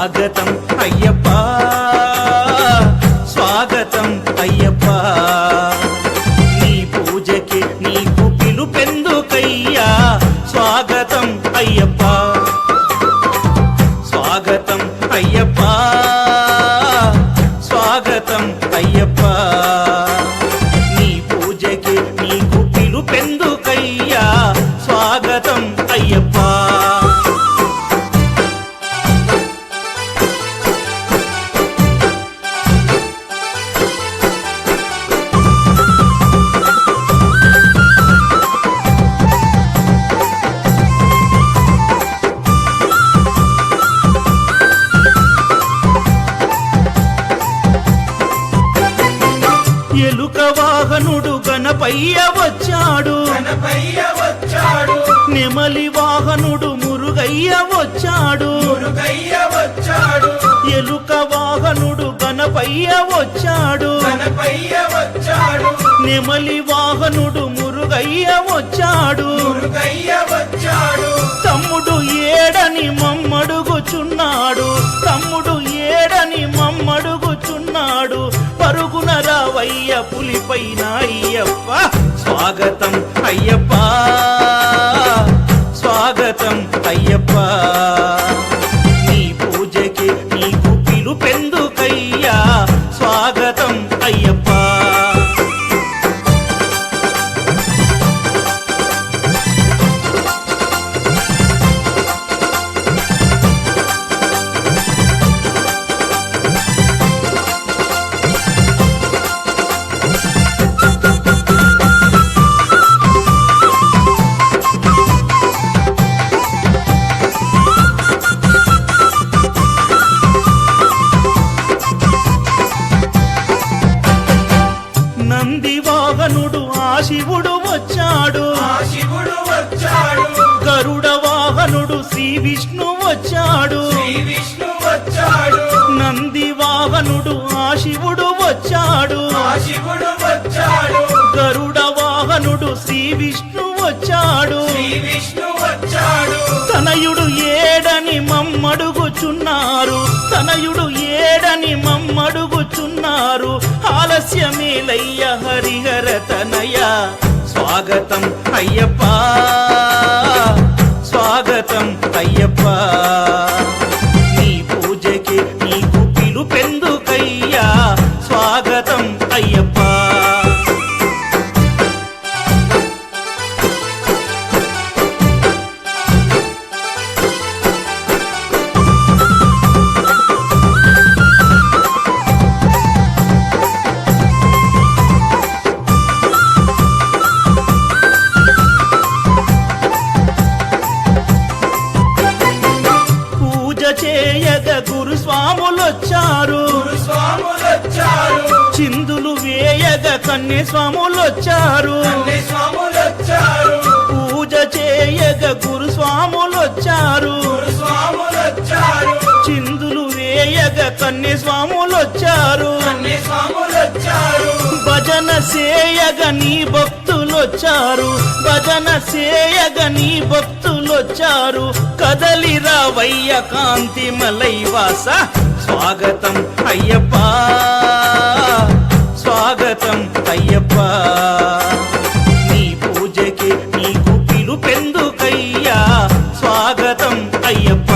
స్వాగతం అయ్యప్ప స్వాగతం అయ్యప్ప నీ పూజకి నీకు పిలుపెందుకయ్యా స్వాగతం అయ్యప్ప స్వాగతం అయ్యప్ప స్వాగతం అయ్యప్ప నీ పూజకి నీకు పిలుపెందుకయ్యా స్వాగతం అయ్యప్ప ఎలుక వాహనుడు గణపయ్య వచ్చాడు నెమలి వాహనుడు మురుగయ్య వచ్చాడు ఎలుక వాహనుడు గణపయ్య వచ్చాడు నెమలి వాహనుడు మురుగయ్య వచ్చాడు తమ్ముడు ఏడని మమ్మడుగుచున్నాడు తమ్ముడు ఏడని మమ్మడుగుచున్నాడు పరుగున రావయ్య పులిపైన అయ్యప్ప స్వాగతం అయ్యప్ప స్వాగతం అయ్యప్ప నీ పూజకి నీకు పిలుపెందుకయ్యా స్వాగతం అయ్యప్ప నంది వాహనుడు ఆ శివుడు వచ్చాడు గరుడ వాహనుడు శ్రీ విష్ణు వచ్చాడు నంది వాహనుడు ఆ శివుడు వచ్చాడు గరుడ వాహనుడు శ్రీ విష్ణు వచ్చాడు తనయుడు ఏడని మమ్మడుగుచున్నారు తనయుడు ఏడని మమ్మడుగుచున్నారు ఆలస్యమేలయ్య హరిహర తనయ స్వాగతం అయ్యప్ప స్వాగతం అయ్యప్ప నీ పూజకి నీకు పిలుపెందుకయ్యా స్వాగతం అయ్యప్ప చేయగ గురుస్వాములొచ్చారు చిందులు వేయగ కన్యస్వాములొచ్చారు పూజ చేయగ గురుస్వాములొచ్చారు చిందులు వేయగ కన్యస్వాములొచ్చారు భజన సేయగ నీ భక్తులొచ్చారు భజన సేయగ నీ భక్తులొచ్చారు కదలి రావయ్య కాంతి మలైవాస స్వాగతం అయ్యప్ప స్వాగతం అయ్యప్ప నీ పూజకి నీకు పిలుపెందుకయ్యా స్వాగతం అయ్యప్ప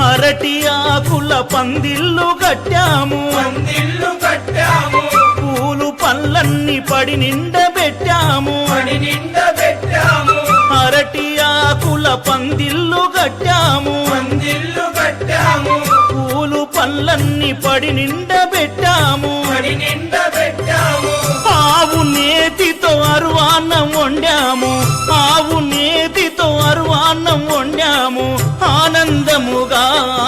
అరటి ఆకుల పందిళ్ళు కట్టాము పూలు పళ్ళన్ని పడి నిండబెట్టాము అరటి ఆకుల పందిళ్ళు కట్టాము పూలు పళ్ళన్ని పడి నిండబెట్టాము ఆవు నేతితో అరువాన్నం వండాము ఆవు నేతితో అరువాన్నం వండాము ఆనందముగా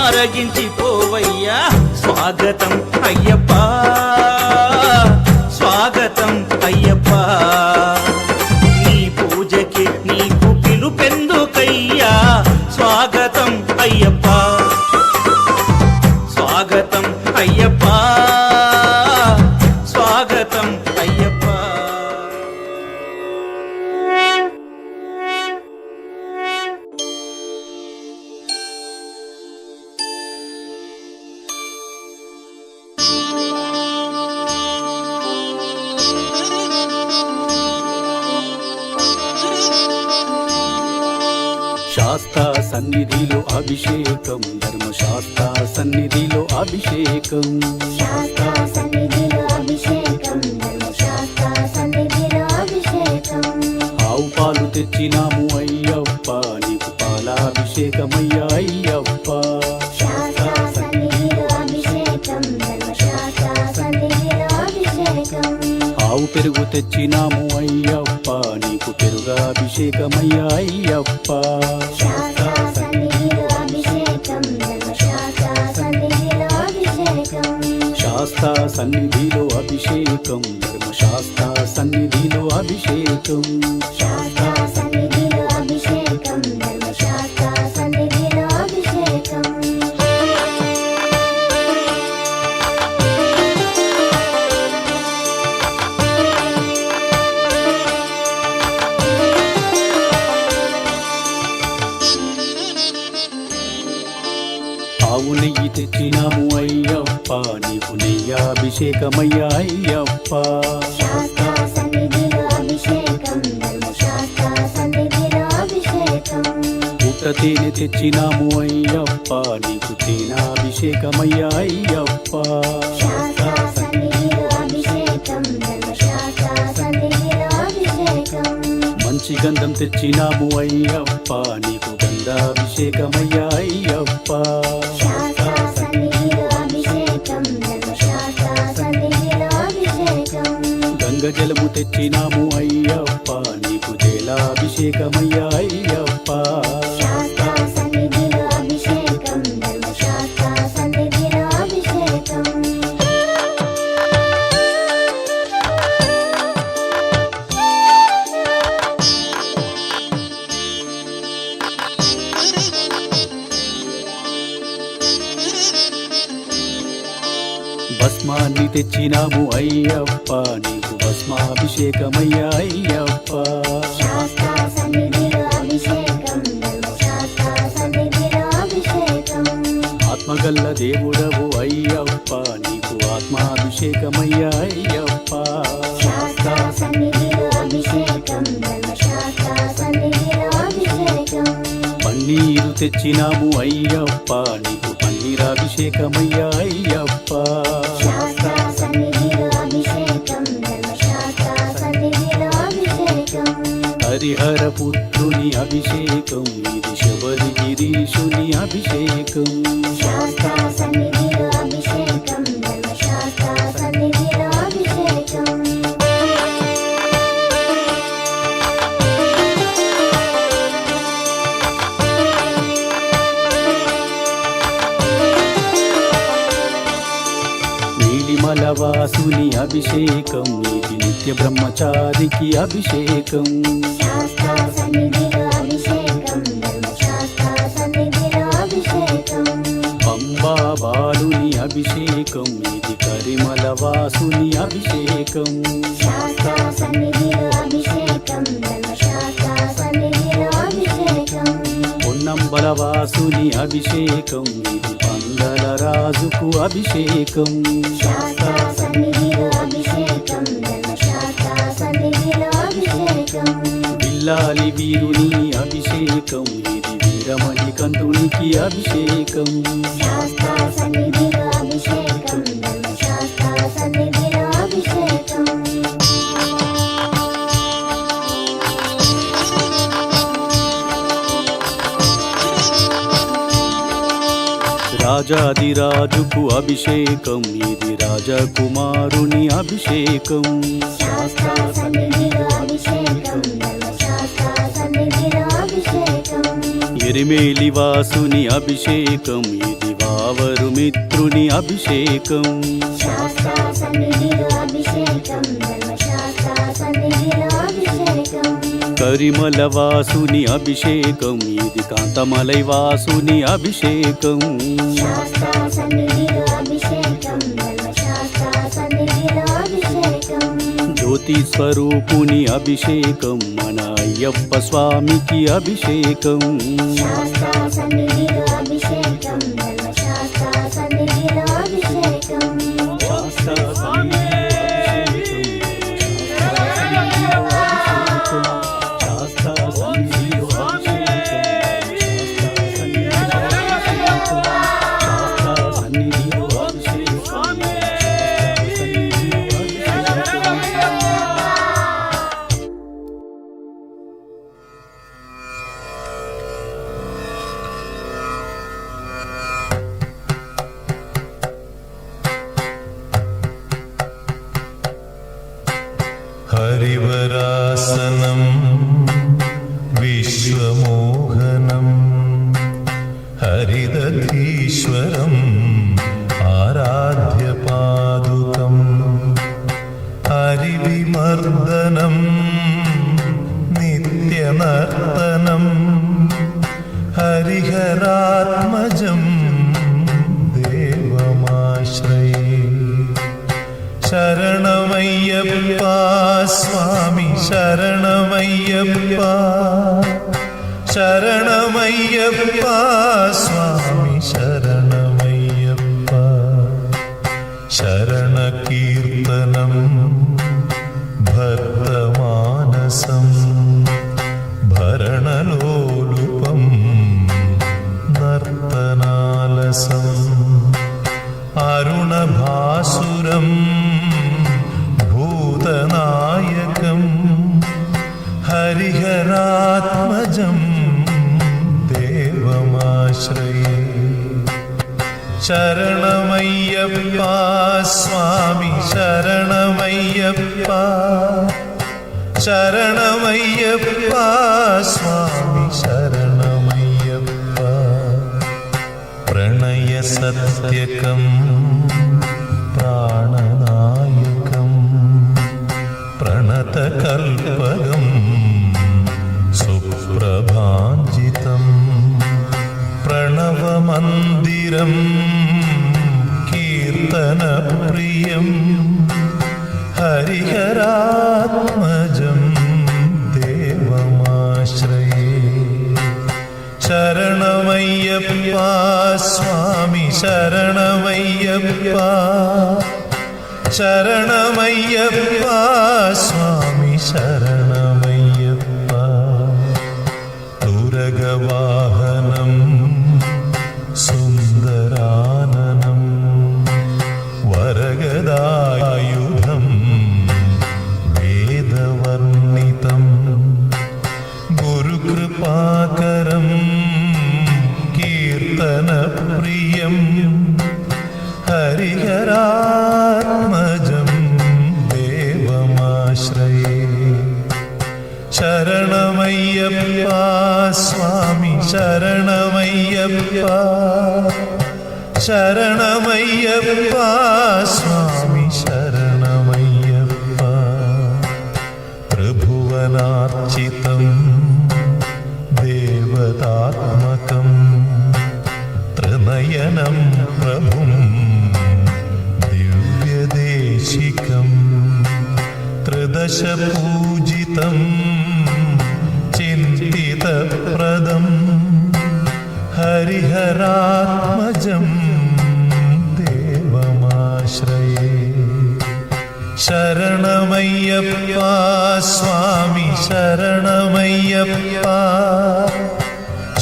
ఆరగించి పోవయ్యా స్వాగతం అయ్యప్ప స్వాగతం అయ్యప్ప నీ పూజకి నీకు పిలుపెందుకయ్యా స్వాగతం అయ్యప్ప స్వాగతం అయ్యప్ప స్వాగతం అయ్యప్ప శాస్త్ర సన్నిధిలో అభిషేకం ధర్మశాస్త్ర సన్నిధిలో అభిషేకం శాస్త్ర సన్నిధిలో అభిషేకం ధర్మశాస్త్ర సన్నిధిలో అభిషేకం ఆవు పాలు తెచ్చినాము అయ్యప్ప నీకు పాలాభిషేకమయ్యా అయ్యప్ప శాస్త్ర సన్నిధిలో అభిషేకం ధర్మశాస్త్ర సన్నిధిలో అభిషేకం ఆవు పెరుగు తెచ్చినాము అయ్యప్ప నీకు పెరుగాభిషేకమయ్యా అయ్యప్ప శాస్త్ర సన్నిధిలో అభిషేకం ధర్మశాస్త్ర సన్నిధిలో అభిషేకం శాస్త్ర సన్నిధిలో అభిషేకం ధర్మశాస్త్ర సన్నిధిలో అభిషేకం శాస్త్ర సన్నిధిలో అభిషేకం ధర్మశాస్త్ర సన్నిధిలో అభిషేకం ఆవు నెయ్యి తెచ్చినాము అయ్యప్ప నీకు నెయ్యాభిషేకమయ్యా అయ్యప్ప శాస్త్ర సన్నిధిలో అభిషేకం ధర్మశాస్త్ర సన్నిధిలో అభిషేకం పుట్ట తేనె తెచ్చినాము అయ్యప్ప నీకు తేనాభిషేకమయ్యా అయ్యప్ప శాస్త్ర సన్నిధిలో అభిషేకం ధర్మశాస్త్ర సన్నిధిలో అభిషేకం మంచి గంధం తెచ్చినాము అయ్యప్ప నీకు గంధాభిషేకమయ్యా అయ్యప్ప శాస్త్ర సన్నిధిలో అభిషేకం ధర్మశాస్త్ర సన్నిధిలో అభిషేకం గంగ జలము తెచ్చినాము అయ్యప్ప నీకు జలాభిషేకమయ్యా అయ్యప్ప శాస్త్ర సన్నిధిలో అభిషేకం ధర్మశాస్త్ర సన్నిధిలో అభిషేకం భస్మాన్ని తెచ్చినాము అయ్యప్ప నీకు భస్మాభిషేకమయ్యా అయ్యప్ప శాస్త్ర సన్నిధిలో అభిషేకం ధర్మశాస్త్ర సన్నిధిలో అభిషేకం ఆత్మగల్ల దేవుడవు అయ్యప్ప నీకు ఆత్మాభిషేకమయ్యా అయ్యప్ప శాస్త్ర సన్నిధిలో అభిషేకం ధర్మశాస్త్ర సన్నిధిలో అభిషేకం పన్నీరు తెచ్చినాము అయ్యప్ప నీకు పన్నీరాభిషేకమయ్యా అయ్యప్ప శాస్త్ర సన్నిధిలో అభిషేకం ధర్మశాస్త్ర సన్నిధిలో అభిషేకం హరిహర పుత్రుని అభిషేకం ఇది శబరి గిరీషుని అభిషేకం శాస్త్ర సన్నిధిలో అభిషేకం ధర్మశాస్త్ర సన్నిధిలో అభిషేకం నీలిమలవాసుని అభిషేకం ఇది నిత్య బ్రహ్మచారికి అభిషేకం శాస్త్ర సన్నిధిలో అభిషేకం ధర్మశాస్త్ర సన్నిధిలో అభిషేకం పంబా బాలుని అభిషేకం ఇది కరిమలవాసుని అభిషేకం శాస్త్ర సన్నిధిలో అభిషేకం ధర్మశాస్త్ర సన్నిధిలో అభిషేకం పొన్నంబలవాసుని అభిషేకం ఇది పందల రాజుకు అభిషేకం శాస్త్ర సన్నిధిలో అభిషేకం ధర్మశాస్త్ర సన్నిధిలో అభిషేకం బిల్లాలి వీరుని అభిషేకం ఇది వీరమణి కంఠునికి అభిషేకం శాస్త్ర సన్నిధిలో అభిషేకం ధర్మశాస్త్ర సన్నిధిలో అభిషేకం రాజాదిరాజుకు అభిషేకం ఇది రాజకుమారుని అభిషేకం శాస్త్ర సన్నిధిలో అభిషేకం ధర్మశాస్త్ర సన్నిధిలో అభిషేకం ఎరిమేలి వాసుని అభిషేకం ఇది వావరు మిత్రుని అభిషేకం శాస్త్ర సన్నిధిలో అభిషేకం ధర్మశాస్త్ర సన్నిధిలో అభిషేకం కరిమల వాసుని అభిషేకం ఇది కాంతమలై వాసుని అభిషేకం శాస్త్ర సన్నిధిలో అభిషేకం ధర్మశాస్త్ర సన్నిధిలో అభిషేకం జ్యోతి స్వరూపుని అభిషేకం మన అయ్యప్ప స్వామికి అభిషేకం శాస్త్ర సన్నిధిలో అభిషేకం ధర్మశాస్త్ర సన్నిధిలో అభిషేకం हरिवरासनं विश्वमोहनं हरिदधीश्वरम् आराध्यपादुकं हरिविमर्दनं नित्यनर्तनं हरिहरात्मजं देवमाश्रये शरणमय्यप्पा स्वामी शरणमय्यप्पा शरणमय्यप्पा स्वामी शरणमय्यप्पा शरणकीर्तनं भक्तमानसं भरणलोलुपं नर्तनालसम् अरुणभासुरम् भूतनायकं हरिहरात्मजं देवमाश्रये शरणमय्यप्पा स्वामी शरणमय्यप्पा शरणमय्यप्पा स्वामी शरणमय्यप्पा प्रणयसत्यकं प्राणनायकं प्रणतकल्पकं सुप्रभाञ्जितं प्रणवमन्दिरं कीर्तनप्रियं हरिहरात्मजं देवमाश्रये शरणमय्यप्पा स्वामी शरणमय्यप्पा शरणमय्यप्पा स्वामी शरणमय्यप्पा तुरगवाहनं सुन्दराननं वरगदायुधं वेदवर्णितं गुरुकृपाकरं कीर्तनप्रियं हरिहरात्मजं देवमाश्रये शरणमय्यप्पा स्वामी शरणमय्यप्पा शरणमय्यप्पा स्वामी शरणमय्यप्पा त्रिभुवनार्चितं देवतात्मकं त्रिनयनं प्रभुं दिव्यदेशिकं त्रिदशपूजितं चिन्तितप्रदं हरिहरात्मजं देवमाश्रये शरणमय्यप्पा स्वामी शरणमय्यप्पा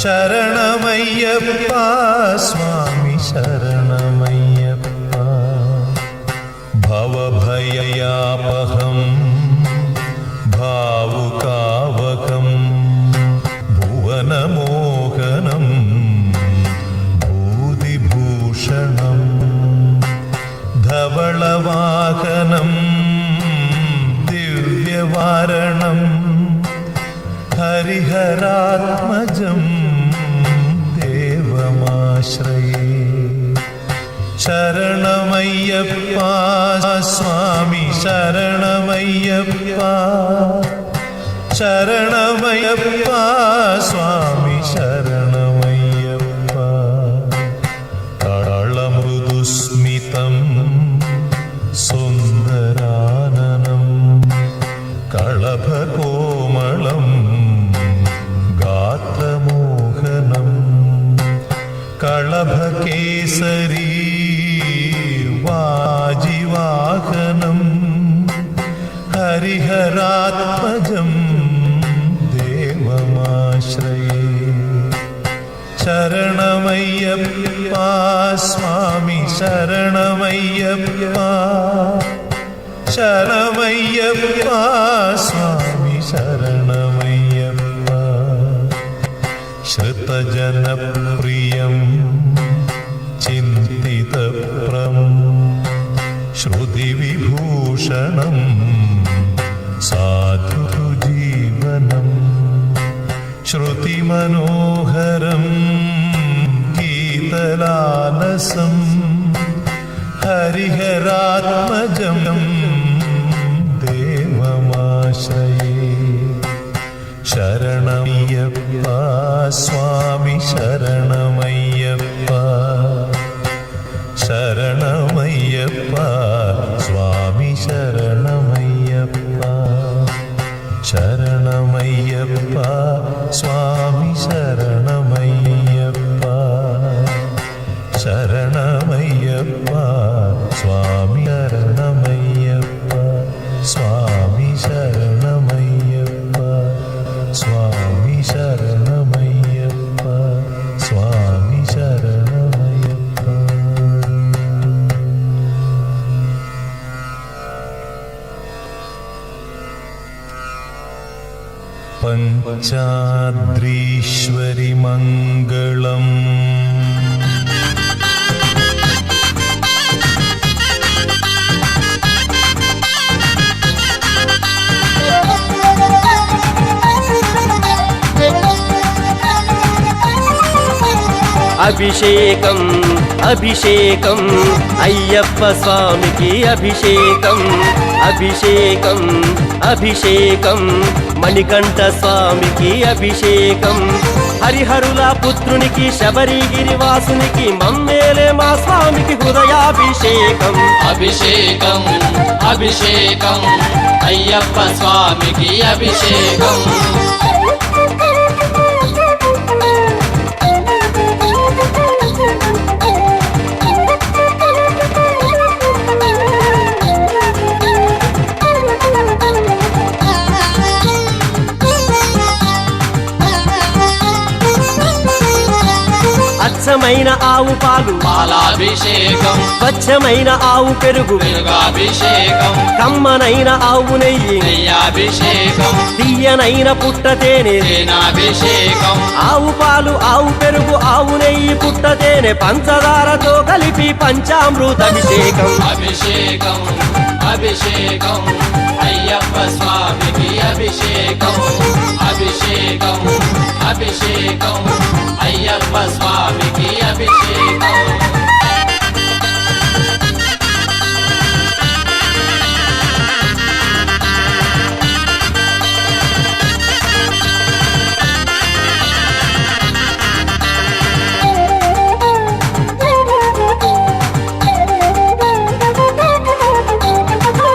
शरणमय्यप्पा स्वामी शरणमय्यप्पा भवभययापहं भावुकावकं भुवनमोहनं भूतिभूषणं धवलवाहनं दिव्यवारणं हरिहरात्मजं देवमाश्रये శరణమయ్యప్ప స్వామి శరణమయ్యప్ప శరణమయ్యప్ప స్వామి శరణమయ్యప్ప కళమృదుస్మితం సుందరాననం కళభకోమళం గాత్రమోహనం కళభకేసరీ వాజివాహనం హరిహరాత్మజం దేవమాశ్రయే శరణమయ్యప్ప స్వామి శరణమయ్యప్ప శరణమయ్యప్ప స్వామి శరణమయ్యప్ప శ్రుతజనప్రియం చింతితప్రం श्रुतिविभूषणं साधुजीवनं श्रुतिमनोहरं गीतलालसं हरिहरात्मजं देवमाश्रये शरणमయ్యప్ప स्वामी शरणमయ్యప్ప శరణమయ్యప్ప స్వామి శరణమయ్యప్ప శరణమయ్యప్ప స్వామి శరణమయ్యప్ప శరణమయ్యప్ప స్వామి శరణమయ్యప్ప స్వామి శరణమయ్యప్ప స్వామి శరణమయ్యప్ప స్వామి శరణమయ్యప్ప పంచాద్రీశ్వరి మంగళం అభిషేకం అభిషేకం అయ్యప్ప స్వామికి అభిషేకం అభిషేకం అభిషేకం మణికంఠ స్వామికి అభిషేకం హరిహరుల పుత్రునికి శబరిగిరివాసునికి మమ్మేలే మా స్వామికి హృదయాభిషేకం అభిషేకం అభిషేకం అయ్యప్ప స్వామికి అభిషేకం అచ్చమైన ఆవు పాలు పాలాభిషేకం స్వచ్ఛమైన ఆవు పెరుగు పెరుగాభిషేకం కమ్మనైన ఆవు నెయ్యి నెయ్యాభిషేకం తీయనైన పుట్ట తేనె తేనాభిషేకం ఆవు పాలు ఆవు పెరుగు ఆవు నెయ్యి పుట్ట తేనె పంచదారతో కలిపి పంచామృత అభిషేకం అభిషేకం అభిషేకం అయ్యప్ప స్వామికి అభిషేకం అభిషేకం అభిషేకం అయ్యప్ప స్వామికి అభిషేకం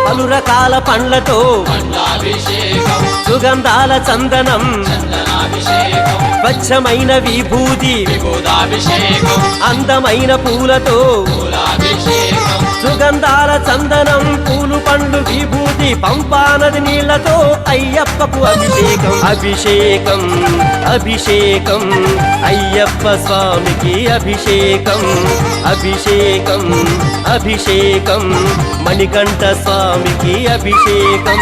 పలు రకాల పండ్లతో పండ్లాభిషేకం సుగంధాల చందనం చందనాభిషేకం స్వచ్ఛమైన విభూతి విభూదాభిషేకం అందమైన పూలతో పూలాభిషేకం సుగంధాల చందనం పూలు పండ్లు విభూతి పంపానది నీళ్లతో అయ్యప్పకు అభిషేకం అభిషేకం అభిషేకం అయ్యప్ప స్వామికి అభిషేకం అభిషేకం అభిషేకం మణికంఠ స్వామికి అభిషేకం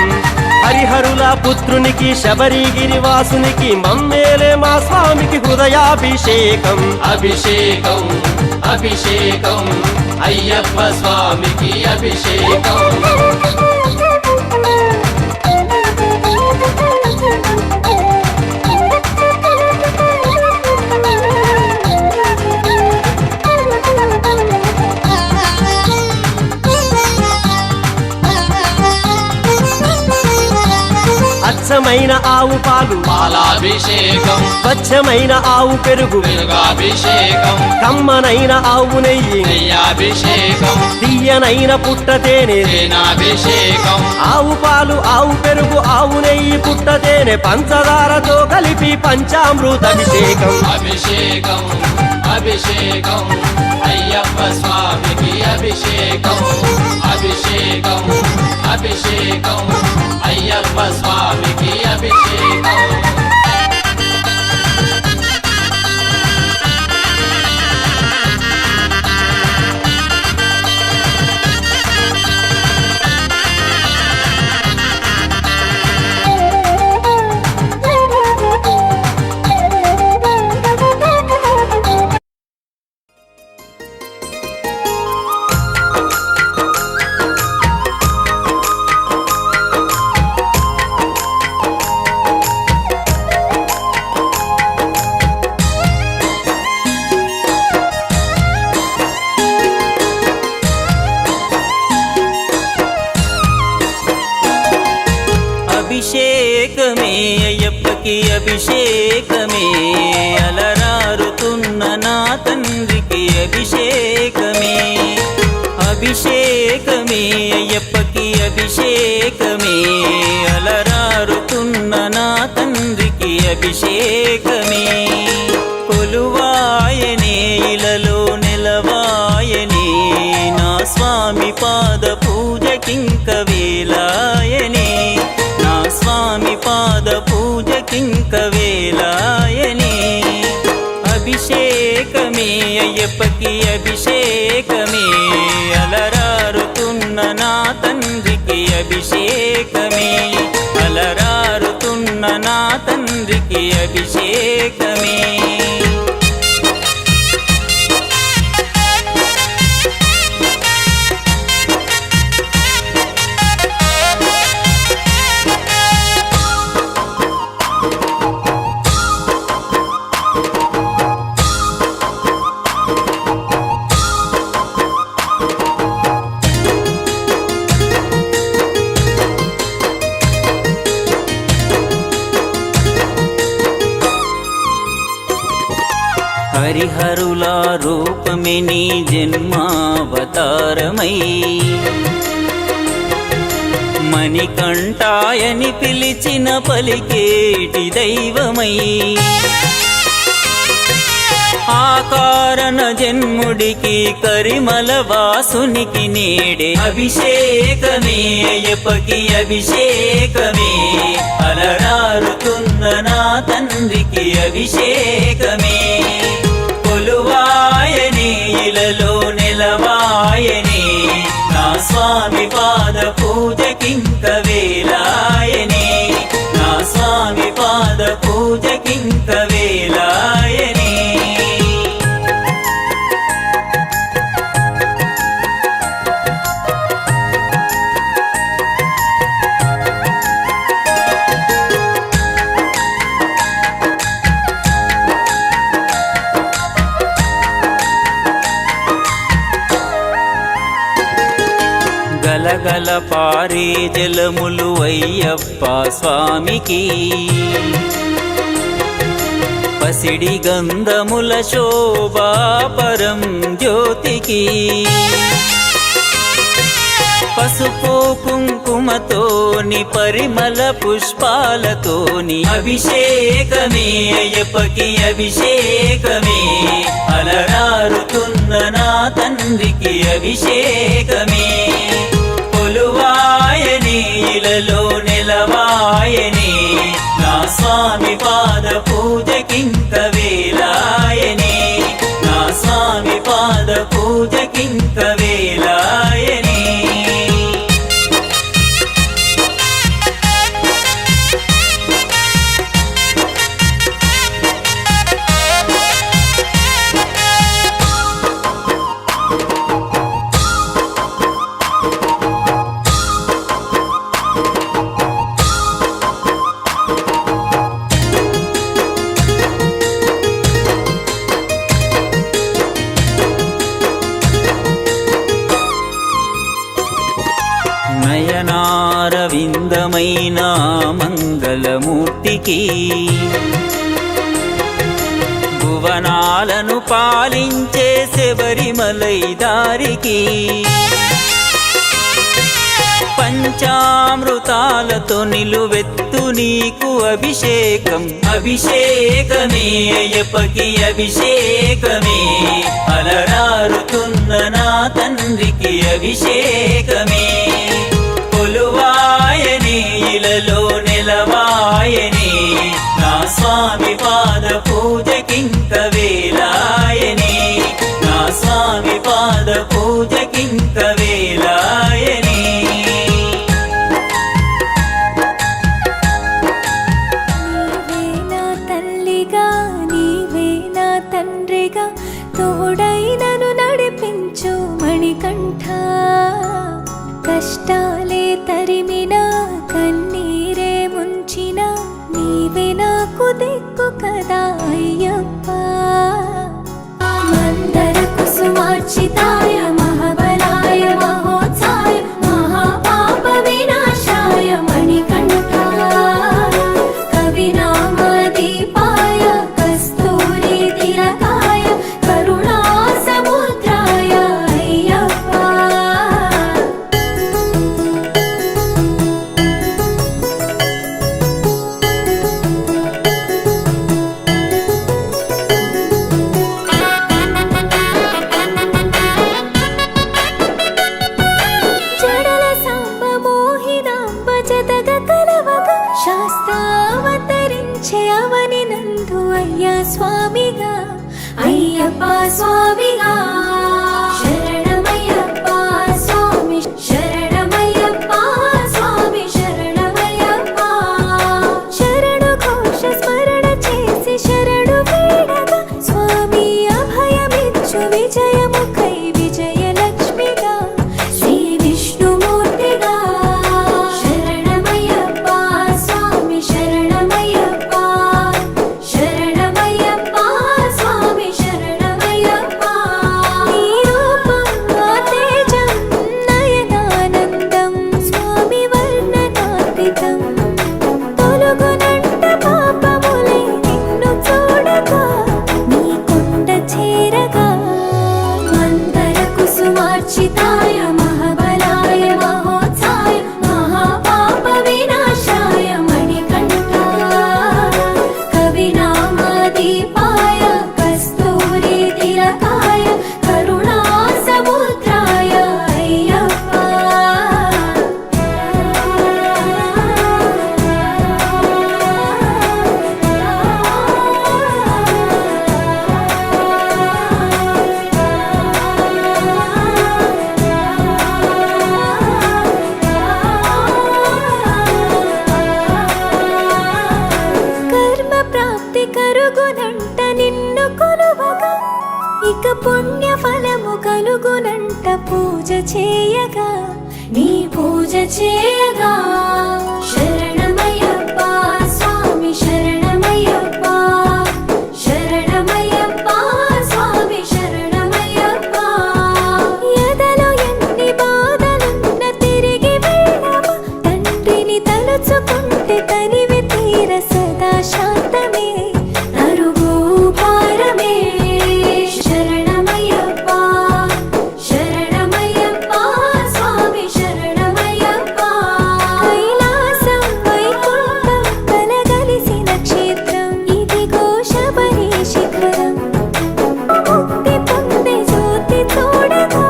హరిహరుల పుత్రునికి శబరిగిరివాసునికి మమ్మేలే మా స్వామికి హృదయాభిషేకం అభిషేకం అభిషేకం అయ్యప్ప స్వామికి అభిషేకం స్వచ్ఛమైన ఆవు పాలు పాలాభిషేకం స్వచ్ఛమైన ఆవు పెరుగు పెరుగాభిషేకం కమ్మనైన ఆవు నెయ్యి నెయ్యాభిషేకం తీయనైన పుట్ట తేనె తేనాభిషేకం ఆవు పాలు ఆవు పెరుగు ఆవు నెయ్యి పుట్ట తేనె పంచదారతో కలిపి పంచామృతాభిషేకం అభిషేకం అభిషేకం అయ్యప్ప స్వామికి అభిషేకం అభిషేకం అభిషేకం అయ్యప్ప స్వామికి అభిషేకం అభిషేకమే అయ్యప్పకి అభిషేకమే అలరారుతున్న నా తండ్రికి అభిషేకమే అభిషేకమే అయ్యప్పకి అభిషేకమే అలరారుతున్న నా తండ్రికి అభిషేకమే కొలువాయనే ఇలలో నిలవాయనే నా స్వామి పాద పూజకింక వేలాయనే నా స్వామి పాద పూజకింక వేలాయనే అభిషేకమే అయ్యప్పకి అభిషేకమే అలరారుతున్న నా తండ్రికి అభిషేకమే అలరారుతున్న నా తండ్రికి అభిషేకమే హరిహరుల రూపమే నీ జన్మావతారమై మణికంఠాయని పిలిచిన పలికేటి దైవమై ఆకారణ జన్ముడికి కరిమల వాసునికి నేడే అభిషేకమే అయ్యప్పకి అభిషేకమే అలరారుతున్న నా తండ్రికి అభిషేకమే కొలువాయనే ఇలలో నిలవాయనే నా స్వామి పాద పూజకింక వేలాయనే నా స్వామి పాద పూజకింక వేలాయనే గలగల పారే జలములు అయ్యప్ప స్వామికి పసిడి గంధముల శోభా పరం జ్యోతికి పసుపు కుంకుమతోని పరిమళ పుష్పాలతోని అభిషేకమే అయ్యప్పకి అభిషేకమే అలరారుతున్న నా తండ్రికి అభిషేకమే కొలువాయనే ఇలలో నిలవాయనే నా స్వామి పాద పూజకింక వేలాయనే నా స్వామి పాద పూజకింక వేలాయనే నయనారవిందమైన మంగళ మంగళమూర్తికి భువనాలను పాలించే శబరిమలై దారికి పంచామృతాలతో నిలువెత్తు నీకు అభిషేకం అభిషేకమే అయ్యప్పకి అభిషేకమే అలరారుతున్న నా తండ్రికి అభిషేకమే కొలువాయనే ఇలలో నెలవాయనే నా స్వామి పాద పూజకింక వేలాయనే నా స్వామి పాద పూజకింక వేలాయనే నీవే నా తల్లిగా నీవే నా తండ్రిగా తోడై నన్ను నడిపించు మణికంఠ కష్టాలే తరిమిన కన్నీరే ముంచిన నీవే నాకు దిక్కు కదా అయ్యప్ప మందర కుసుమార్చితాయ మహాబలాయ మహోత్సాయ మహాపాప వినాశాయ మణికంఠ కవినామదీపాయ కస్తూరి తిలకాయ కరుణా సముద్రాయ అయ్యప్ప జడల సాంబ మోహినాంబ జతగ కలవగ శాస్త్రావతరించే అవని నందు అయ్యా స్వామిగా అయ్యప్ప స్వామిగా శరణమయ్యప్ప స్వామి శరణమయ్యప్ప స్వామి శరణమయ్యప్ప శరణు ఘోష స్మరణ చేసి శరణు వేడగా స్వామి అభయమిచ్చు విజయముఖై విజయలక్ష్మిగా శ్రీ విష్ణుమూర్తిగా శరణమయ్యప్ప స్వామి శరణమయ్యప్ప శరణమయ్యప్ప స్వామి శరణమయ్యప్ప నీ రూపం ఆ తేజం నయనానందం స్వామి వర్ణనాతీతం తొలగునంట పాపములై నిన్ను చూడగా నీ కొండ చేరగా మందర కుసుమార్చితాయ మహాబలాయ మహోత్సాయ మహాపాప వినాశాయ మణికంఠ కవినామదీపాయ కస్తూరి తిలకాయ కరుణా సముద్రాయ అయ్యప్ప కర్మ ప్రాప్తి కరుగునంట నిన్ను కొలువగా ఇక పుణ్య ఫలము కలుగునంట పూజ చేయగా నీ పూజ చేయగా శరణమయ్యప్ప స్వామి శరణమయ్యప్ప శరణమయ్యప్ప స్వామి శరణమయ్యప్ప ఎదలో ఎన్ని బాధలున్న తిరిగి వెళ్ళవా తండ్రిని తలుచుకుంటే తనివి తీర సదా శాంతమే అరుగు భారమే శరణమయ్యప్ప శరణమయ్యప్ప స్వామి శరణమయ్యప్ప కైలాసం వైకుంఠం కలగలిసిన క్షేత్రం ఇదిగో శబరి శిఖరం ముక్తి పొందే జ్యోతి తోడగా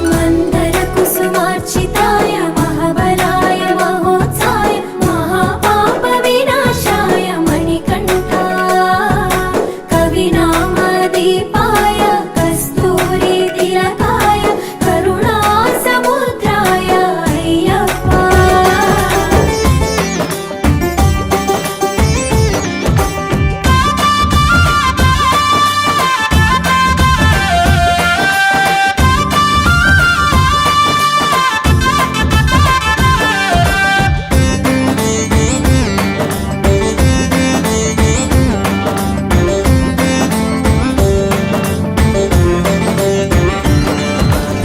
మందర కుసుమార్చితాయ మహాబలాయ మహోత్సాయ మహాపాప వినాశాయ మణికంఠ కవినామదీపాయ కస్తూరి తిలకాయ కరుణా సముద్రాయ అయ్యప్ప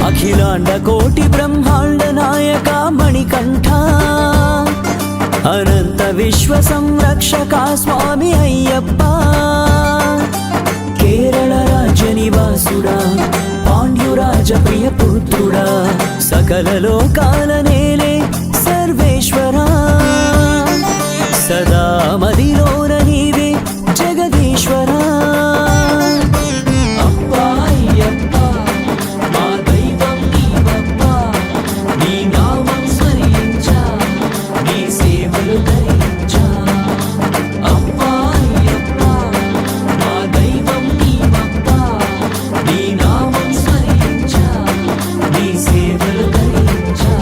అఖిలాండ కోటి బ్రహ్మాండ నాయక మణికంఠ అనంత విశ్వ సంరక్షక స్వామి అయ్యప్ప కేరళ రాజ్య నివాసుడా పాండ్యురాజ ప్రియ పుత్రుడా సకల లోకాల నేలే సర్వేశ్వరా సదా మదిలోన నీవే జగదీశ్వరా అప్పా అయ్యప్ప మా దైవం నీవప్ప నీ నామం స్మరించా నీ సేవలు ధరించా అప్పా అయ్యప్ప మా దైవం నీవప్ప నీ నామం స్మరించా నీ సేవలు ధరించా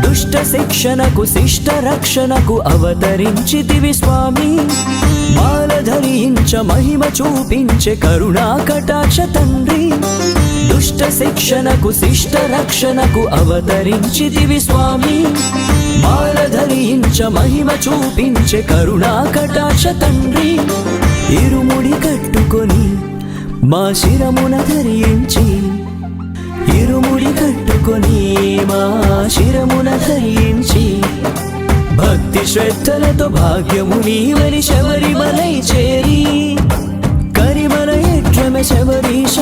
దుష్ట శిక్షణకు శిష్ట రక్షణకు అవతరించితివి స్వామి మాల ధరించ మహిమ చూపించే కరుణా కటాక్ష తండ్రి దుష్ట శిక్షణకు శిష్ట రక్షణకు అవతరించితివి స్వామి మాల ధరించ మహిమ చూపించే కరుణా కటాక్ష తండ్రి ఇరుముడి కట్టుకొని మా శిరమున ధరించి ఇరుముడి కట్టుకొని మా శిరమున ధరించి భక్తి శ్రద్ధలతో భాగ్యము నీవని శబరిమలై చేరి కరిమల ఎట్లమె శబరీష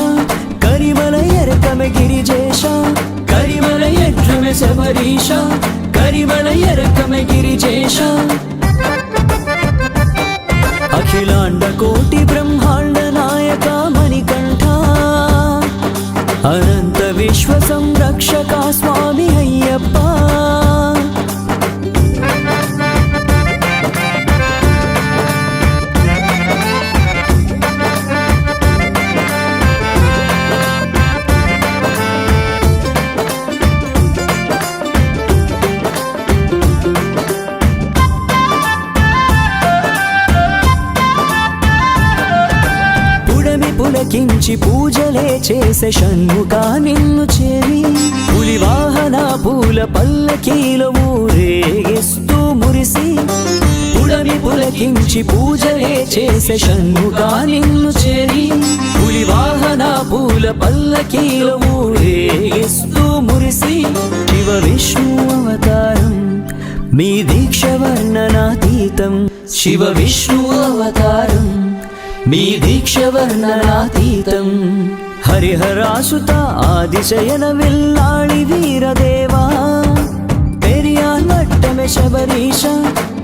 కరిమల ఎరకమె గిరిజేష కరిమల ఎట్లమె శబరీష కరిమల ఎరకమె గిరిజేష అఖిలాండ కోటి బ్రహ్మాండ నాయక మణికంఠ అనంత విశ్వ సంరక్షక స్వామి అయ్యప్ప పులకించి పూజలే చేసే షణ్ముఖా నిన్ను చేరి పులి వాహన పూల పల్లకీలో ఊరేగిస్తూ మురిసి పుడమి పులకించి పూజలే చేసే షణ్ముఖా నిన్ను చేరి పులి వాహన పూల పల్లకీలో ఊరేగిస్తూ మురిసి శివ విష్ణు అవతారం మీ దీక్ష వర్ణనాతీతం శివ విష్ణు అవతారం మీ దీక్ష వర్ణనాతీతం హరిహరాసుత ఆదిశయన విల్లాళి వీరదేవా పెరియాన్ వట్టమే శబరీష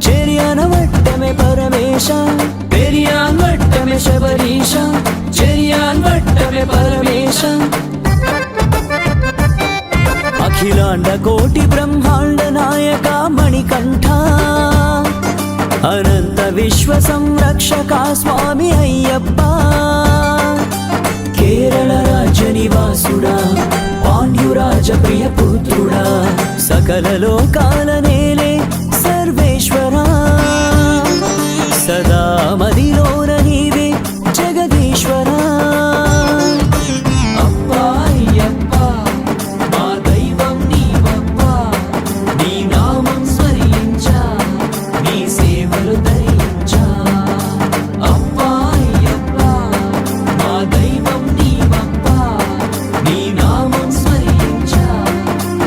చెరియాన వట్టమే పరమేశ పెరియాన్ వట్టమే శబరీష చెరియాన్ వట్టమే పరమేశ అఖిలాండ కోటి బ్రహ్మాండ నాయక మణికంఠ అనంత విశ్వ సంరక్షక స్వామి అయ్యప్ప కేరళ రాజ్య నివాసుడా పాండ్యురాజ ప్రియ పుత్రుడా సకల లోకాల నేలే సర్వేశ్వరా సదా మదిలోన నీవే జగదీశ్వరా అప్పా అయ్యప్ప మా దైవం నీవప్ప నీ నామం స్మరించా నీ సేవలు ధరించా అప్పా అయ్యప్ప మా దైవం నీవప్ప నీ నామం స్మరించా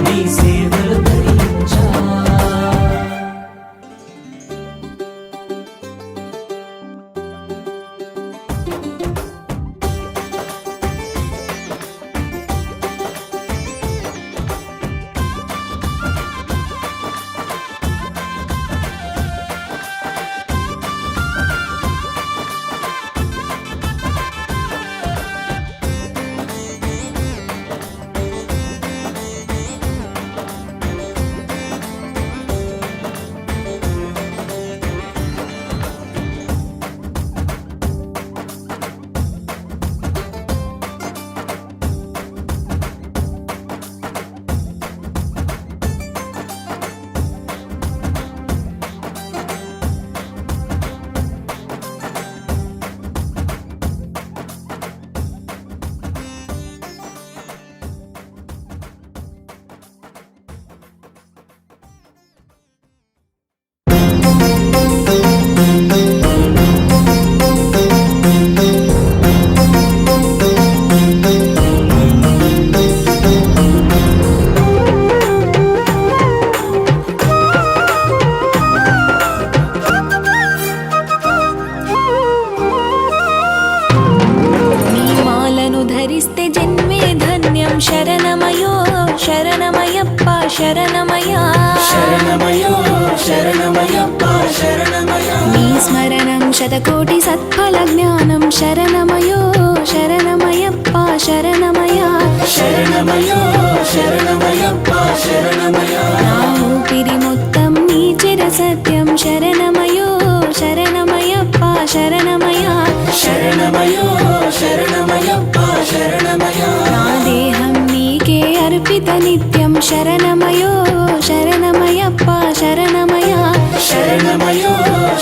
నీ సేవలు ధరించా శరణమయ్యా శరణమయ్యో శరణమయ్యప్ప శరణమయ్యా నీ స్మరణం శతకోటి సత్ఫల జ్ఞానం శరణమయ్యో శరణమయ్యప్ప శరణమయ్యా శరణమయ్యో శరణమయ్యప్ప శరణమయ్యా నా ఊపిరి మొత్తం నీ చిర సత్యం శరణమయ్యో శరణమయ్యప్ప శరణమయ్యా శరణమయ్యో శరణమయ్యప్ప శరణమయ్యా నా దేహం నీకే అర్పిత నిత్యం శరణమయ్యో శరణమయ్యప్ప శరణమయ్యా శరణమయ్యో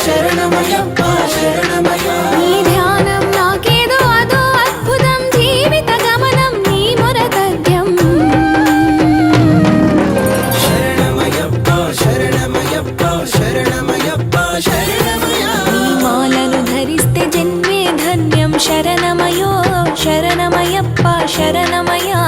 శరణమయ్యప్ప శరణమయ్యా నీ ధ్యానం నాకేదో అదో అద్భుతం జీవిత గమనం నీ మొరతద్యం శరణమయ్యప్ప శరణమయ్యప్ప శరణమయ్యప్ప శరణమయ్యా నీ మాలను ధరిస్తే జన్మే ధన్యం శరణమయ్యో శరణమయ్యప్ప శరణమయ్యా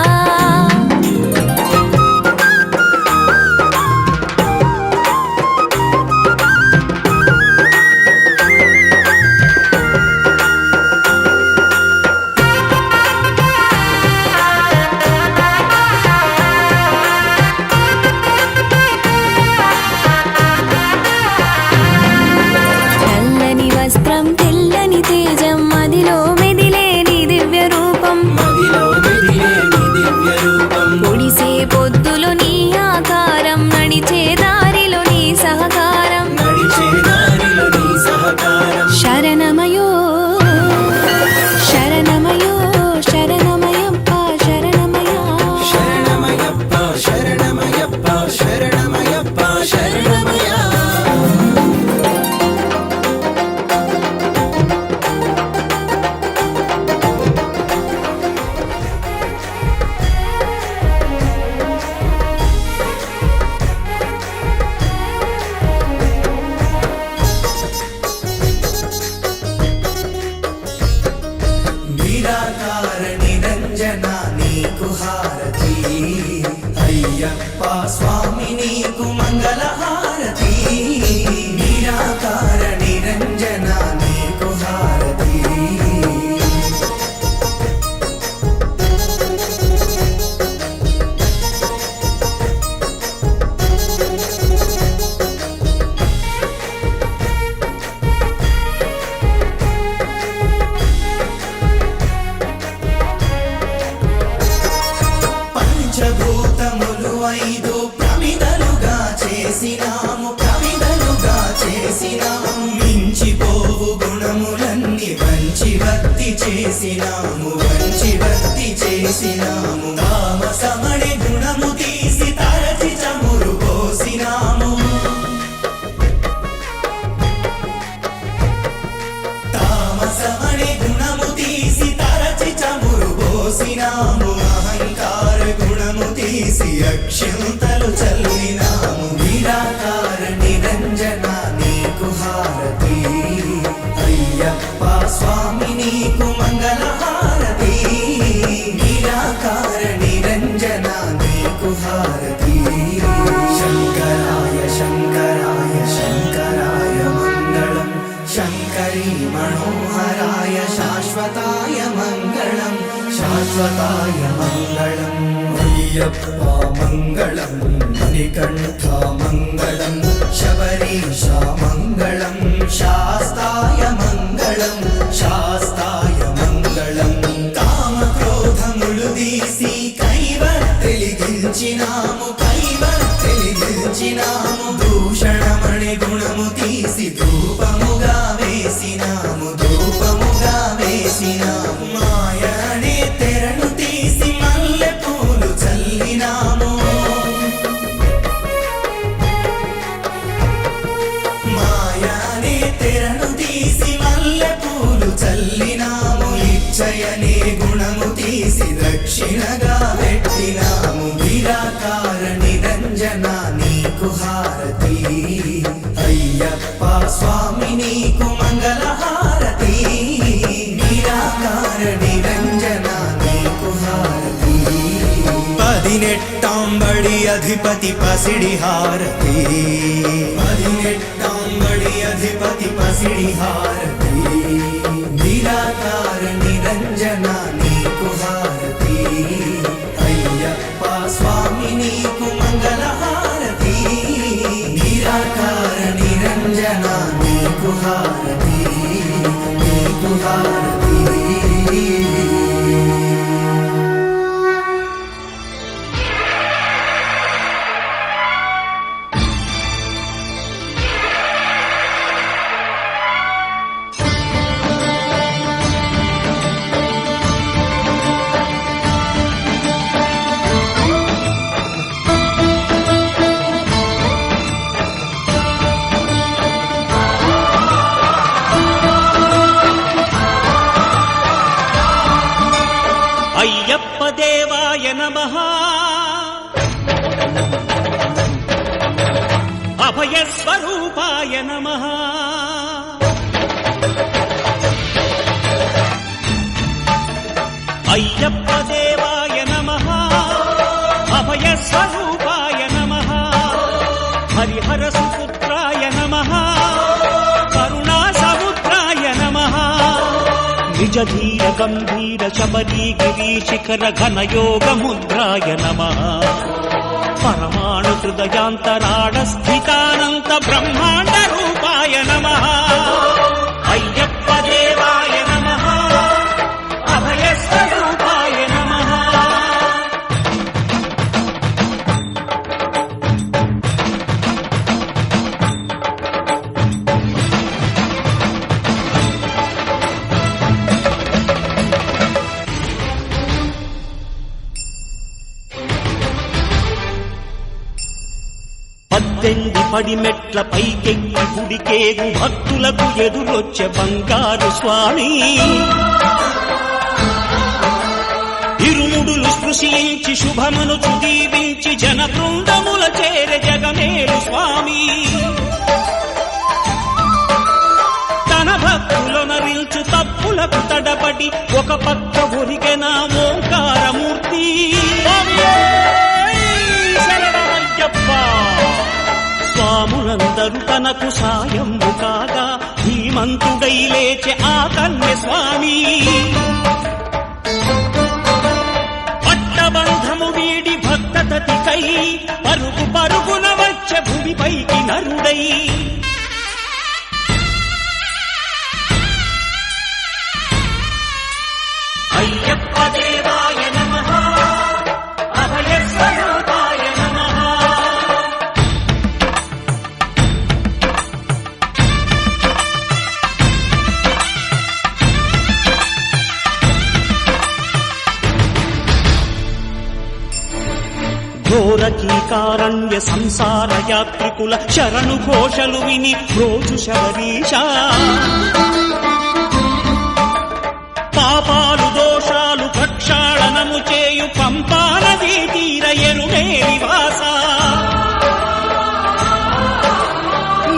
నల్లని వస్త్రం తెల్లని తేజం మదిలో మెదిలే నీ దివ్య రూపం మదిలో మెదిలే నీ దివ్య రూపం పొడిసే పొద్దులో నీ ఆకారం నడిచే దారిలో నీ సహకారం నడిచే దారిలో నీ సహకారం శరణమయో శరణమయో శరణమయ్యప్ప శరణమయ్యా శరణమయ్యప్ప శరణమయ్యప్ప శరణమయ్యప్ప శరణమయ్యా నిరాకార నిరంజన నీకు హారతి అయ్యప్ప స్వామి నీకు మంగళ హారతి నిరాకార నిరంజన నీకు హారతి పంచభూతములు ఐదు ప్రమిదలుగా చేసినాము ప్రమిదలుగా చేసినాము మించిపోవు గుణములన్నీ వంచి భక్తి చేసినాము వంచి భక్తి చేసినాము తామసమణి గుణము తీసి తరచి చమురు పోసినాము తామసమణి గుణము తీసి తరచి చమురు పోసినాము అహంకార గుణము తీసి అక్షంతలు చల్లినాము నిరాకార నిరంజన నీకు హారతి అయ్యప్ప స్వామి నీకు మంగళ హారతి నిరాకార నిరంజన నీకు హారతి శంకరాయ శంకరాయ శంకరాయ మంగళం శంకరీ మనోహరాయ శాశ్వతాయ మంగళం శాశ్వతాయ మంగళం అయ్యప్ప మంగళం మణికంఠ మంగళం శబరీశ మంగళం శాస్తాయ మంగళం శాస్తాయ మంగళం కామక్రోధములు తీసి కైవత్తెలిగించినాము కైవత్తెలిగించినాము దూషణమణి గుణము తీసి ధూపముగా వేసినాము ధూపముగా వేసినాము మాయ అనే తెరను తీసి మల్లె పూలు చల్లినాము మాయ అనే తెరను తీసి మల్లె పూలు చల్లినాము ఇచ్చయనే గుణము తీసి దక్షిణగా పెట్టినాము నిరాకార నిరంజన నీకు హారతి అయ్యప్ప స్వామి నీకు మంగళ హారతి నిరాకార నిరంజన నీకు హారతి పదినెట్టాంబడి అధిపతి పసిడి హారతి పదినెట్టాంబడి అధిపతి పసిడి హారతి నిరాకార నిరంజన నీకు హారతి అయ్యప్ప స్వామి నీకు మంగళ అయ్యప్ప దేవాయ నమః అభయస్వరూపాయ నమః అయ్యప్ప దేవాయ నమః అభయస్వరూపాయ నమః హరిహర సుపుత్రాయ నమః కరుణా సముద్రాయ నమః నిజ ధీర గంభీర శబరీ గిరీ శిఖర ఘన యోగ ముద్రాయ నమః పరమాణు హృదయాంతరాడ స్థితానంత బ్రహ్మాండ రూపాయ నమః అయ్యప్ప దేవాయ నమః అభయస్వరూపాయ నమః పద్దెంది పడి మెట్ల పైకెక్కి గుడికేగు భక్తులకు ఎదురొచ్చే బంగారు స్వామి ఇరుముడులు స్పృశించి శుభమను దీవించి జన బృందముల చేరే జగమేలు స్వామి తన భక్తులనరిల్చు తప్పులకు తడబడి ఒక పక్క ఒరిగెన ఓంకారమూర్తి స్వాములందరూ తనకు సాయము కాగా ధీమంతుడై లేచే ఆ కన్య స్వామి పట్టబంధము వీడి భక్తతతికై పరుగు పరుగున వచ్చే భూమిపైకి నరుడై అయ్యప్ప దేవాయ నమః అభయస్వరూపాయ నమః ఘోరకీకారణ్య సంసార యాత్రికుల శరణు ఘోషలు విని రోజు శబరీష పాపాలు దోషాలు ప్రక్షాళనము చేయు పంపానదీ తీర ఎరుమే నివాస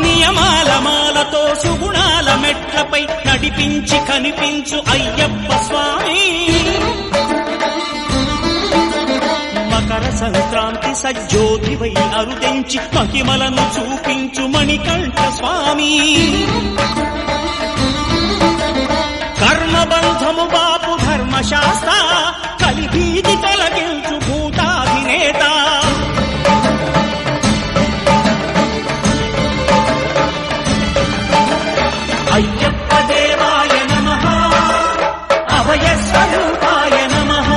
నియమాల మాలతో సుగుణాల మెట్లపై నడిపించి కనిపించు అయ్యప్ప స్వామి మకర సంక్రాంతి సజ్జోతివై అరుదెంచి మహిమలను చూపించు మణికంఠ స్వామి కర్మబంధము బాపు ధర్మశాస్త్ర కలిభీతి తొలగించు భూతాధినేత అయ్యప్ప దేవాయ నమః అభయస్వరూపాయ నమః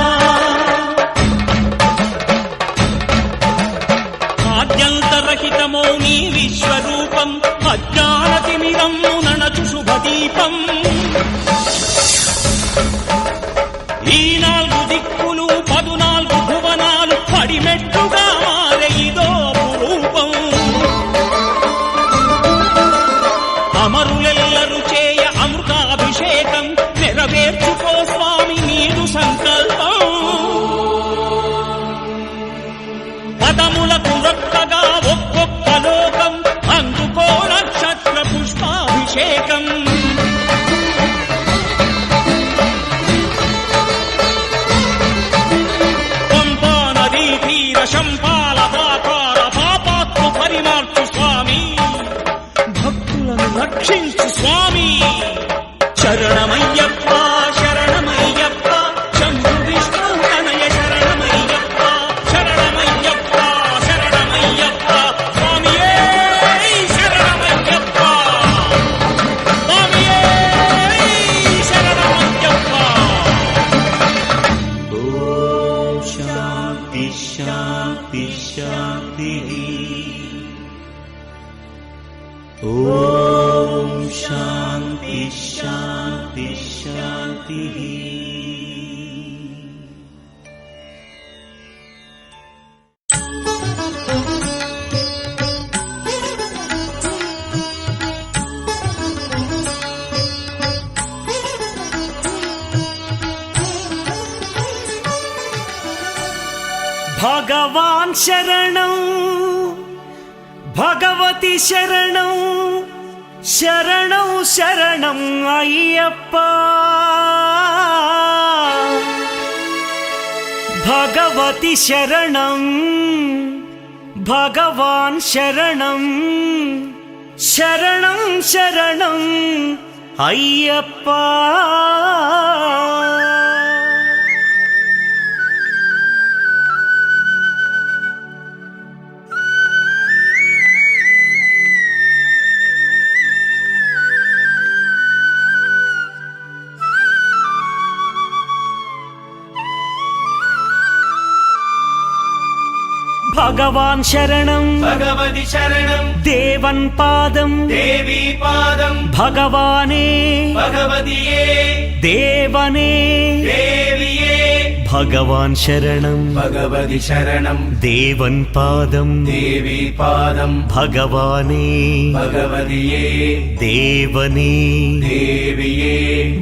ఆద్యంతరహితమో నీ విశ్వరూపం అజ్ఞానతిమిరం నణచు శుభదీపం ఈ 4 దిక్కులు 14 భువనాలు పడిమెట్టుగా మారే ఇదో రూపం అమరులెల్లరు చేయ అమృతాభిషేకం నెరవేర్చుకో స్వామి నీదు సంకల్పం పదములకు రొక్కగా ఒక్కొక్క లోకం అందుకో నక్షత్ర పుష్పాభిషేకం శంపాల పాతాల పాపాత్మ పరిమార్చు స్వామి భక్తులను రక్షించు స్వామి శరణమయ్యప్ప శరణమయ్యప్ప శంభు విష్ణు తనయ శరణమయ్యప్ప శరణమయ్యప్ప శరణమయ్యప్ప స్వామియే శరణమయ్యప్ప స్వామియే शान्तिः भगवान् शरणं भगवती शरणं शरणं शरणं अय्यप्पा भगवती शरणं भगवान् शरणं शरणं शरणं अय्यप्पा भगवान् शरणं भगवति शरणं देवन् पादं देवी पादं भगवाने भगवतिये देवने देविये भगवान् शरणं भगवति शरणं देवन् पादं देवी पादं भगवाने भगवतिये देवने देविये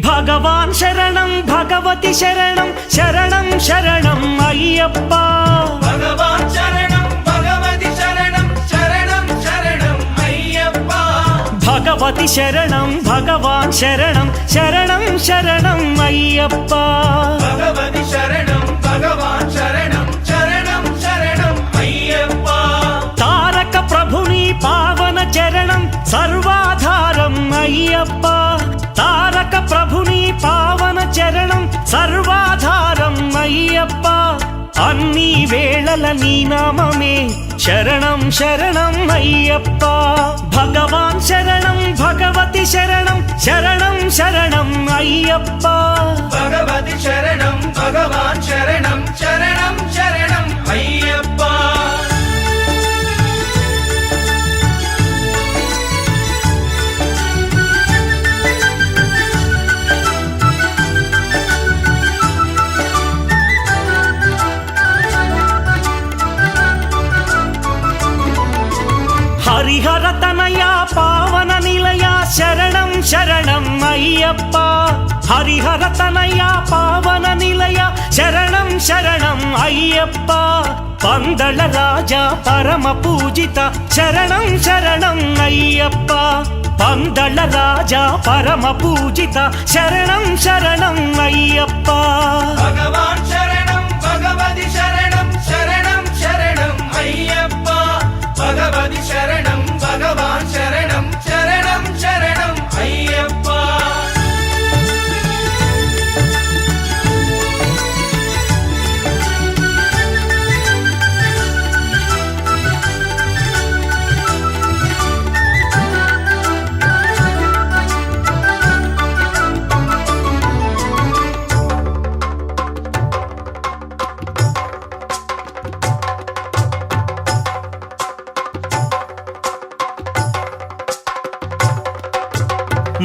भगवान् शरणं भगवति शरणं शरणं शरणं अय्यप्पा भगवान् शरणं भगवति शरणं शरणं शरणं अय्यप्पा भगवति शरणं भगवान् शरणं शरणं शरणं अय्यप्पा भगवति शरणं भगवान् शरणं शरणं शरणं अय्यप्पा तारक प्रभुनि पावन चरणं सर्वाधारं अय्यप्पा तारक प्रभुनि पावन चरणं सर्वाधारं अय्यप्पा अन्नी वेळల నీ నామమే శరణం శరణం అయ్యప్ప భగవాన్ శరణం భగవతి శరణం శరణం శరణం అయ్యప్ప भगवति शरणं भगवान् शरणं शरणं शरणं अय्यप्पा హరిహర తనయ పావన నిలయ శరణం శరణం అయ్యప్ప హరిహర తనయ పావన నిలయ శరణం శరణం అయ్యప్ప పందళ రాజా పరమ పూజిత శరణం శరణం అయ్యప్ప పందళ రాజా పరమ పూజిత శరణం శరణం అయ్యప్ప भगवान् शरणं भगवति शरणं शरणं शरणं अय्यप्पा भगवति शरणं भगवान् शरणं शरणं शरणं अय्यप्पा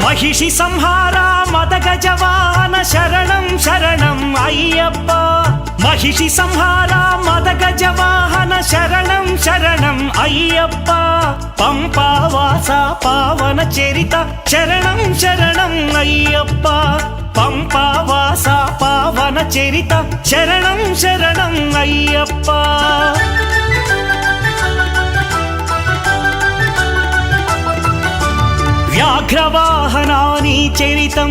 महिषि संहारा मदगजवाहन शरणं शरणं अय्यप्प महिषि संहारा मदगजवाहन शरणं शरणं अय्यप्प पंपावासा पावन चरित शरणं शरणं अय्यप्प पंपावासा पावन चरित शरणं शरणं अय्यप्प వ్యాఘ్రవాహనాని చరితం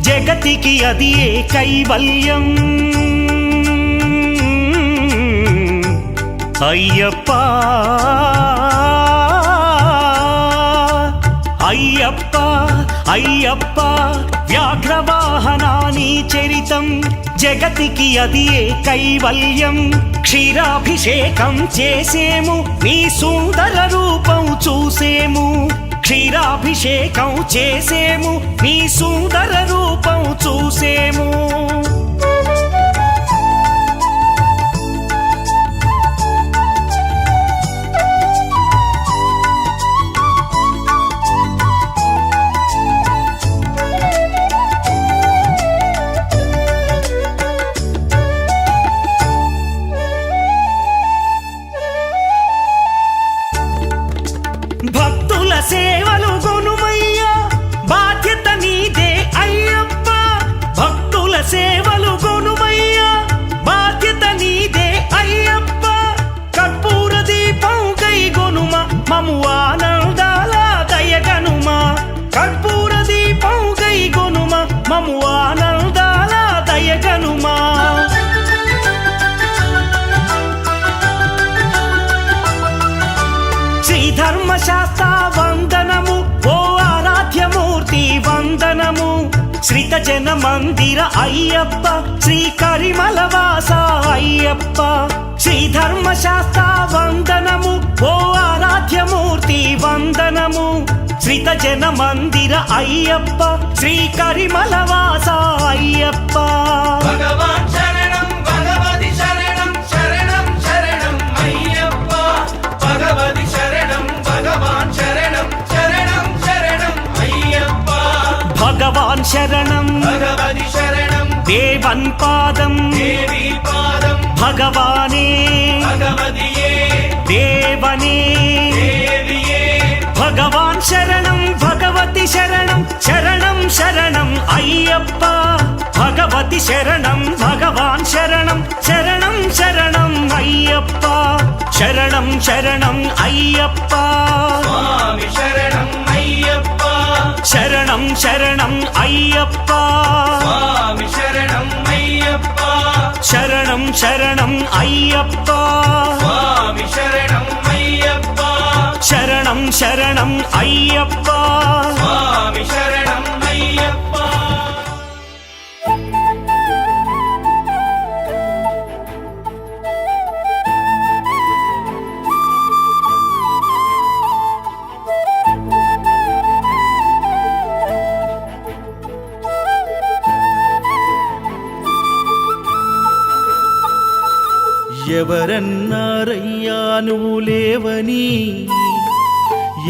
జగతికి అది ఏ కైవల్యం అయ్యప్ప అయ్యప్ప అయ్యప్ప వ్యాఘ్రవాహనాని చరితం జగతికి అది ఏ కైవల్యం క్షీరాభిషేకం చేసేము నీ సుందర రూపం చూసేము క్షీరాభిషేకం చేసేము నీ సుందర రూపం చూసేము ఆనందాల దయగనుమా శ్రీ ధర్మశాస్త్ర వందనము ఓ ఆరాధ్యమూర్తి వందనము శ్రీత జన మందిర అయ్యప్ప శ్రీ కరిమల వాస అయ్యప్ప శ్రీ ధర్మశాస్త్ర వందనము ఓ ఆరాధ్యమూర్తి వందనము శ్రీత జన మందిర అయ్యప్ప శ్రీ కరిమల వాస అయ్యప్ప భగవాన్ శరణం భగవతి శరణం శరణం శరణం అయ్యప్ప భగవతి శరణం భగవాన్ శరణం శరణం శరణం అయ్యప్ప భగవాన్ శరణం భగవతి శరణం దేవన్ పాదం దేవి పాదం భగవానే భగవతియే దేవనే దేవియే భగవాన్ శరణం భగవతి శరణం శరణం శరణం అయ్యప్ప భగవతి శరణం భగవాన్ శరణం శరణం శరణం అయ్యప్ప శరణం శరణం అయ్యప్ప స్వామి శరణం అయ్యప్ప శరణం శరణం అయ్యప్ప స్వామి శరణం అయ్యప్ప శరణం శరణం అయ్యప్ప స్వామి శరణం అయ్యప్ప శరణం శరణం అయ్యప్ప స్వామి శరణం అయ్యప్ప ఎవరన్నారయ్యా నువ్వు లేవని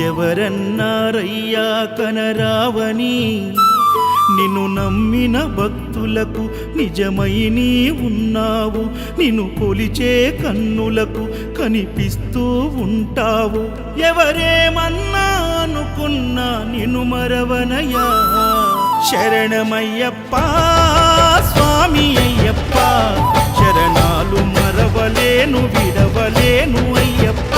ఎవరన్నారయ్యా కనరావని నిన్ను నమ్మిన భక్తులకు నిజమై నీ ఉన్నావు నిన్ను కొలిచే కన్నులకు కనిపిస్తూ ఉంటావు ఎవరేమన్నా అనుకున్నా నిన్ను మరవనయ్యా శరణమయ్యప్ప స్వామి అయ్యప్ప శరణాలు మరవలేను విడవలేను అయ్యప్ప